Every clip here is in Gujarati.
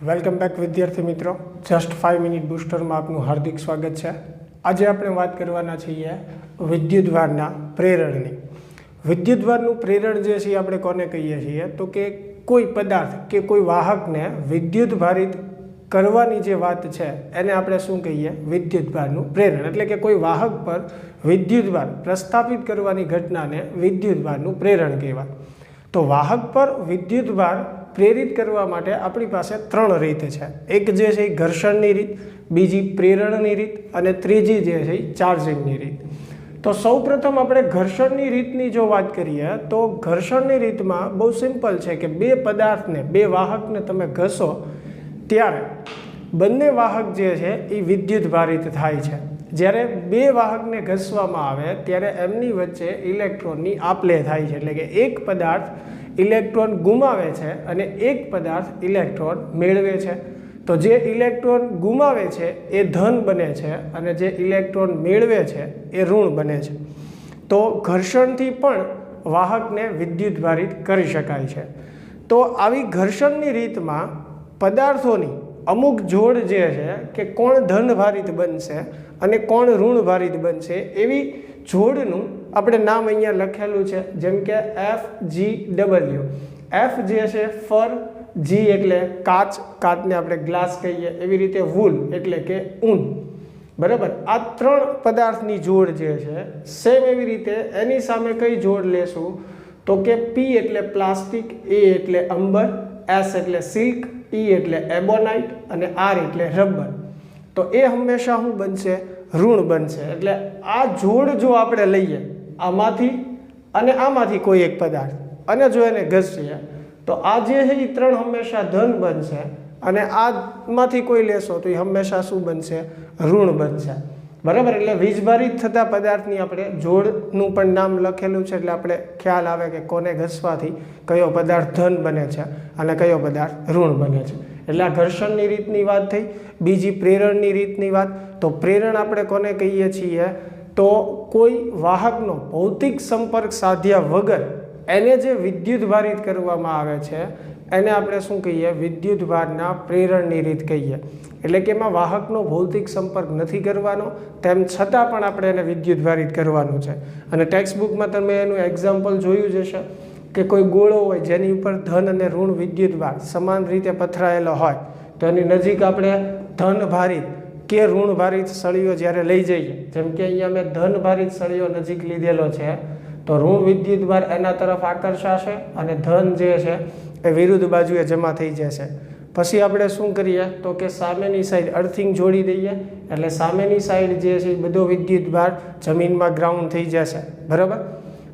વેલકમ બેક વિદ્યાર્થી મિત્રો, જસ્ટ 5 મિનિટ બૂસ્ટરમાં આપનું હાર્દિક સ્વાગત છે। આજે આપણે વાત કરવાના છીએ વિદ્યુતભારના પ્રેરણની। વિદ્યુતભારનું પ્રેરણ જે છે આપણે કોને કહીએ છીએ તો કે કોઈ પદાર્થ કે કોઈ વાહકને વિદ્યુતભારિત કરવાની જે વાત છે એને આપણે શું કહીએ? વિદ્યુતભારનું પ્રેરણ। એટલે કે કોઈ વાહક પર વિદ્યુતભાર પ્રસ્થાપિત કરવાની ઘટનાને વિદ્યુતભારનું પ્રેરણ કહેવાય। તો વાહક પર વિદ્યુતભાર પ્રેરિત કરવા માટે આપણી પાસે 3 રીત છે। એક જે છે એ ઘર્ષણની રીત, બીજી પ્રેરણની રીત અને ત્રીજી જે છે એ ચાર્જિંગની રીત। તો સૌપ્રથમ આપણે ઘર્ષણની રીતની જો વાત કરીએ તો ઘર્ષણની રીતમાં બહુ સિમ્પલ છે કે બે પદાર્થને, બે વાહકને તમે ઘસો ત્યારે બંને વાહક જે છે એ વિદ્યુતભારિત થાય છે। જ્યારે બે વાહકને ઘસવામાં આવે ત્યારે એમની વચ્ચે ઇલેક્ટ્રોનની આપ-લે થાય છે। એટલે કે એક પદાર્થ ઇલેક્ટ્રોન ગુમાવે છે અને એક પદાર્થ ઇલેક્ટ્રોન મેળવે છે। તો જે ઇલેક્ટ્રોન ગુમાવે છે એ ધન બને છે અને જે ઇલેક્ટ્રોન મેળવે છે એ ઋણ બને છે। તો ઘર્ષણથી પણ વાહકને વિદ્યુતભારિત કરી શકાય છે। તો આવી ઘર્ષણની રીતમાં પદાર્થોની અમુક જોડ જે છે કે કોણ ધનભારિત બનશે અને કોણ ઋણભારિત બનશે એવી જોડનું આપણે નામ અહીંયા લખેલું છે। જેમ કે FGW। F જે છે ફર, G એટલે કાચ, કાચને આપણે ગ્લાસ કહીએ, એવી રીતે વૂલ એટલે કે ઊન, બરાબર। આ 3 પદાર્થની જોડ જે છે સેમ એવી રીતે એની સામે કઈ જોડ લેશું તો કે P એટલે પ્લાસ્ટિક, A એટલે અંબર, S એટલે સિલ્ક, E એટલે એબોનાઇટ અને R એટલે રબર। તો એ હંમેશા શું બનશે? ઋણ બનશે। એટલે આ જોડ જો આપણે લઈએ આમાંથી અને આમાંથી કોઈ એક પદાર્થ અને જો એને ઘસીએ તો આ જે છે એ 3 હંમેશા ધન બનશે અને આમાંથી કોઈ લેશો તો એ હંમેશા શું બનશે? ઋણ બનશે, બરાબર। એટલે વીજભારિત થતા પદાર્થની આપણે જોડનું પણ નામ લખેલું છે એટલે આપણે ખ્યાલ આવે કે કોને ઘસવાથી કયો પદાર્થ ધન બને છે અને કયો પદાર્થ ઋણ બને છે। એટલે આ ઘર્ષણની રીતની વાત થઈ। બીજી પ્રેરણની રીતની વાત, તો પ્રેરણ આપણે કોને કહીએ છીએ તો કોઈ વાહકનો ભૌતિક સંપર્ક સાધ્યા વગર એને જે વિદ્યુતભારિત કરવામાં આવે છે એને આપણે શું કહીએ? વિદ્યુતભારના પ્રેરણની રીત કહીએ। એટલે કે એમાં વાહકનો ભૌતિક સંપર્ક નથી કરવાનો, તેમ છતાં પણ આપણે એને વિદ્યુતભારિત કરવાનું છે। અને ટેક્સ્ટ બુકમાં તમે એનું એક્ઝામ્પલ જોયું જ હશે કે કોઈ ગોળો હોય જેની ઉપર ધન અને ઋણ વિદ્યુતભાર સમાન રીતે પથરાયેલો હોય તો એની નજીક આપણે ધનભારિત કે ઋણભારિત સળીઓ જ્યારે લઈ જઈએ, જેમ કે અહીંયા મેં ધનભારિત સળીઓ નજીક લીધેલો છે તો ઋણ વિદ્યુતભાર એના તરફ આકર્ષાશે અને ધન જે છે એ વિરુદ્ધ બાજુએ જમા થઈ જશે। પછી આપણે શું કરીએ તો કે સામેની સાઈડ અર્થિંગ જોડી દઈએ એટલે સામેની સાઈડ જે છે એ બધો વિદ્યુતભાર જમીનમાં ગ્રાઉન્ડ થઈ જશે, બરાબર।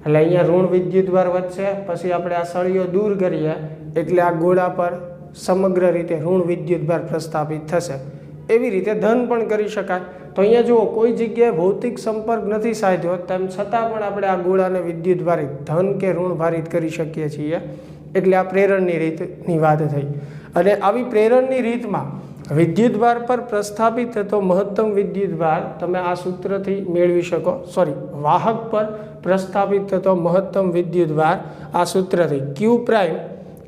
એટલે અહીંયા ઋણ વિદ્યુતભાર વધશે, પછી આપણે આ સળીઓ દૂર કરીએ એટલે આ ગોળા પર સમગ્ર રીતે ઋણ વિદ્યુતભાર પ્રસ્થાપિત થશે। એવી રીતે ધન પણ કરી શકાય। તો અહીંયા જુઓ કોઈ જગ્યાએ ભૌતિક સંપર્ક નથી સાધ્યો તેમ છતાં પણ આપણે આ ગોળાને વિદ્યુતભારિત ધન કે ઋણભારિત કરી શકીએ છીએ। એટલે આ પ્રેરણની રીતની વાત થઈ। અને આવી પ્રેરણની રીતમાં વિદ્યુતભાર પર પ્રસ્થાપિત થતો મહત્તમ વિદ્યુતભાર તમે આ સૂત્રથી મેળવી શકો। વાહક પર પ્રસ્થાપિત થતો મહત્તમ વિદ્યુતભાર આ સૂત્રથી Q પ્રાઇમ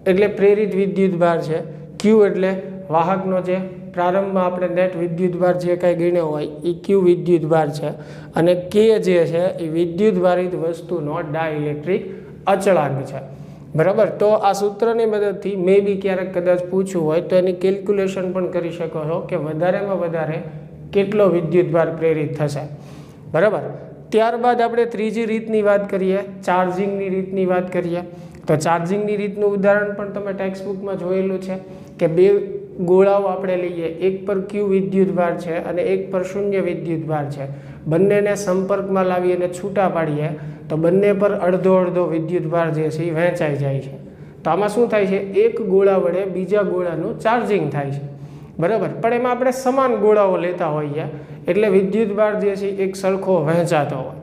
એટલે પ્રેરિત વિદ્યુતભાર છે, Q એટલે વાહકનો જે પ્રારંભમાં આપણે નેટ વિદ્યુતભાર જે કાંઈ ગણ્યો હોય એ Q વિદ્યુતભાર છે અને K જે છે એ વિદ્યુતભારિત વસ્તુનો ડાઇલેક્ટ્રિક અચળાંક છે, બરાબર। તો આ સૂત્રની મદદથી મે બી ક્યારેક કદાચ પૂછવું હોય તો એની કેલ્ક્યુલેશન પણ કરી શકો છો કે વધારેમાં વધારે કેટલો વિદ્યુતભાર પ્રેરિત થશે, બરાબર। ત્યારબાદ આપણે ત્રીજી રીતની વાત કરીએ, ચાર્જિંગની રીતની વાત કરીએ। તો ચાર્જિંગની રીતનું ઉદાહરણ પણ તમે ટેક્સ્ટ બુકમાં જોયેલું છે કે બે ગોળાઓ આપણે લઈએ, એક પર Q વિદ્યુતભાર છે અને એક પર શૂન્ય વિદ્યુતભાર છે, બંનેને સંપર્કમાં લાવી અને છૂટા પાડીએ તો બંને પર અડધો અડધો વિદ્યુતભાર જે છે એ વહેંચાઈ જાય છે। તો આમાં શું થાય છે? એક ગોળા વડે બીજા ગોળાનું ચાર્જિંગ થાય છે, બરાબર। પણ એમાં આપણે સમાન ગોળાઓ લેતા હોઈએ એટલે વિદ્યુતભાર જે છે એક સરખો વહેંચાતો હોય,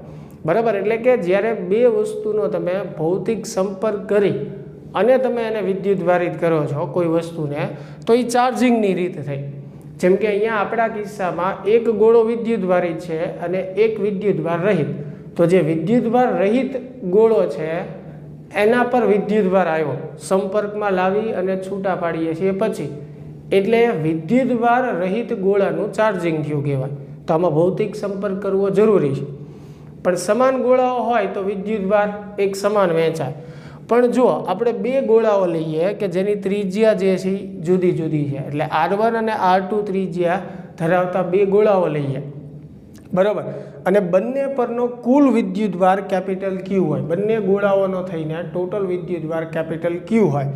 બરાબર। એટલે કે જ્યારે બે વસ્તુનો તમે ભૌતિક સંપર્ક કરી અને તમે એને વિદ્યુતભારિત કરો છો કોઈ વસ્તુને તો એ ચાર્જિંગની રીત થઈ। જેમ કે અહીંયા આપણા કિસ્સામાં એક ગોળો વિદ્યુતભારિત છે અને એક વિદ્યુતભાર રહિત। તો જે વિદ્યુતભાર રહિત ગોળો છે એના પર વિદ્યુતભાર આવ્યો, સંપર્કમાં લાવી અને છૂટા પાડીએ છીએ, પછી એટલે વિદ્યુતભાર રહિત ગોળાનું ચાર્જિંગ થયું કહેવાય. તો આમાં ભૌતિક સંપર્ક કરવો જરૂરી છે. પણ સમાન ગોળાઓ હોય તો વિદ્યુતભાર એક સમાન વહેંચાય. પણ જો આપણે બે ગોળાઓ લઈએ કે જેની ત્રિજ્યા જે છે જુદી જુદી છે, એટલે R1 અને R2 ત્રિજ્યા ધરાવતા બે ગોળાઓ લઈએ, બરાબર, અને બંને પરનો કુલ વિદ્યુતભાર કેપિટલ Q હોય, બંને ગોળાઓનો થઈને ટોટલ વિદ્યુતભાર કેપિટલ Q હોય,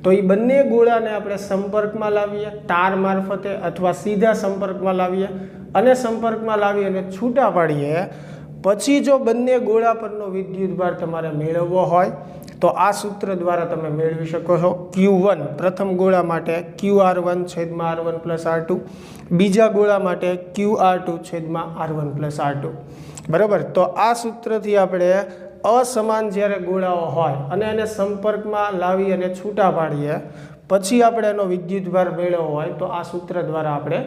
તો એ બંને ગોળાને આપણે સંપર્કમાં લાવીએ તાર મારફતે અથવા સીધા સંપર્કમાં લાવીએ અને સંપર્કમાં લાવી અને છૂટા પાડીએ. પછી જો બંને ગોળા પરનો વિદ્યુતભાર તમારે મેળવવો હોય તો આ સૂત્ર દ્વારા તમે મેળવી શકો છો. Q1 પ્રથમ ગોળા માટે QR1 છેદમાં R1 પ્લસ R2, બીજા ગોળા માટે QR2 છેદમાં R1 પ્લસ R2, બરાબર. તો આ સૂત્રથી આપણે અસમાન જ્યારે ગોળાઓ હોય અને એને સંપર્કમાં લાવી અને છૂટા પાડીએ પછી આપણે એનો વિદ્યુતભાર મેળવવો હોય તો આ સૂત્ર દ્વારા આપણે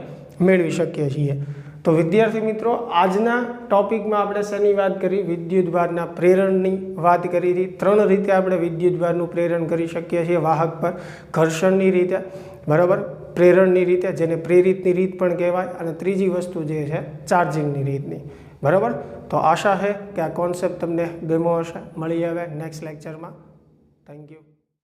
મેળવી શકીએ છીએ. તો વિદ્યાર્થી મિત્રો, આજના ટોપિકમાં આપણે શેની વાત કરી? વિદ્યુતભારના પ્રેરણની વાત કરી હતી. 3 રીતે આપણે વિદ્યુતભારનું પ્રેરણ કરી શકીએ છીએ વાહક પર. ઘર્ષણની રીતે, બરાબર, પ્રેરણની રીતે જેને પ્રેરિતની રીત પણ કહેવાય, અને ત્રીજી વસ્તુ જે છે ચાર્જિંગની રીતની, બરાબર. તો આશા છે કે આ કોન્સેપ્ટ તમને ગમ્યો હશે. મળીએ હવે નેક્સ્ટ લેક્ચરમાં. Thank you.